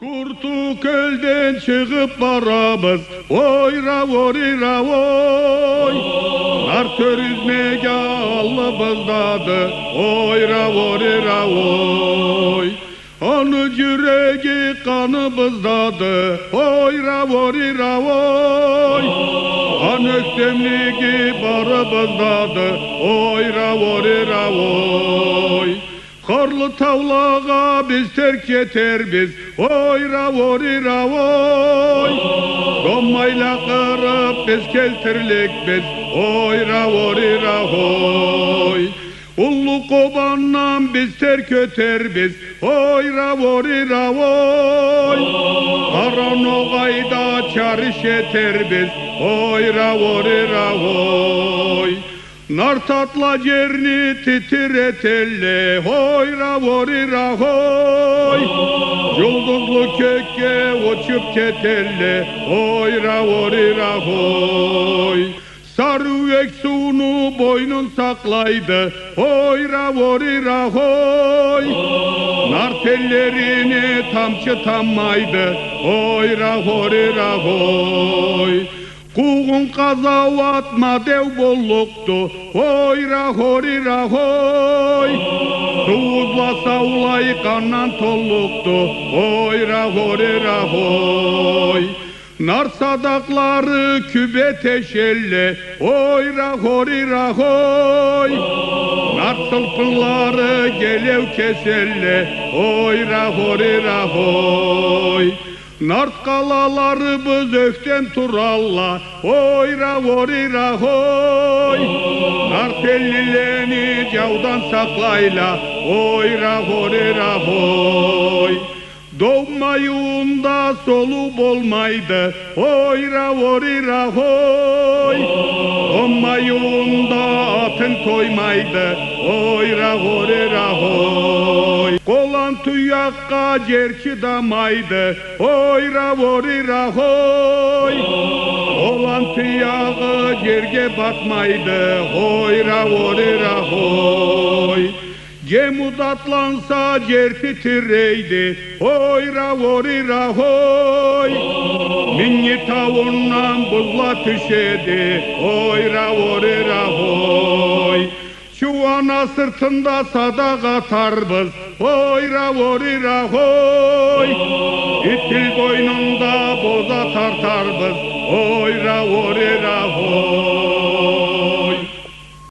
Kurtuk elden çıkıp barabız, oyra vorira oy. Nar törüzmege allıbızdadı, oyra vorira oy. Anı cüregi kanımızdadı, oyra vorira oy. An öktemligi barabızdadı, oyra vorira oy. Karlı tavlağa biz terk yeter biz, oyra vorira oy. Dommayla kırıp biz keltirlik biz, oyra vorira oy. Ullu kobanla biz terk öter biz, oyra vorira oy. Karanogayda çarış yeter biz, oyra vorira oy. Nar tatla cerni titretelle, hoyra vorira hoy. Yıldızlı kökke uçup ketelle, hoyra vorira hoy. Sarı sunu boynun saklaydı, hoyra vorira hoy. Nar tellerini tamçı tammaydı, hoyra vorira hoy. Kuğun kazavatma dev bolluktu, hoyra horira hoy. Tuğuzla savlay kannan tolluktu, hoyra horira hoy. Nar sadakları kübe teşelle, hoyra horira hoy. Nar sılpınları gelev keselle, hoyra horira hoy. Nart kalalarımız ökten turalla, oyra vorira hoy. Nart ellileni cavdan saklayla, oyra vorira hoy. Doğmayında solup olmaydı, oyra vorira hoy. Doğmayında atın koymaydı, oyra vorira hoy. Kolan tuyakka cerçi damaydı, oyra vorira hoy. Kolan tuyağı cerge batmaydı, oyra vorira hoy. Gemud atlansa certi tireydi, oyra vorira hoy. Minni tavundan buzla tüşedi, oyra vorira hoy. Çuvana sırtında sadak atarbız, oyra vorira hoy. İtil boynunda boza tartarbız, oyra vorira hoy.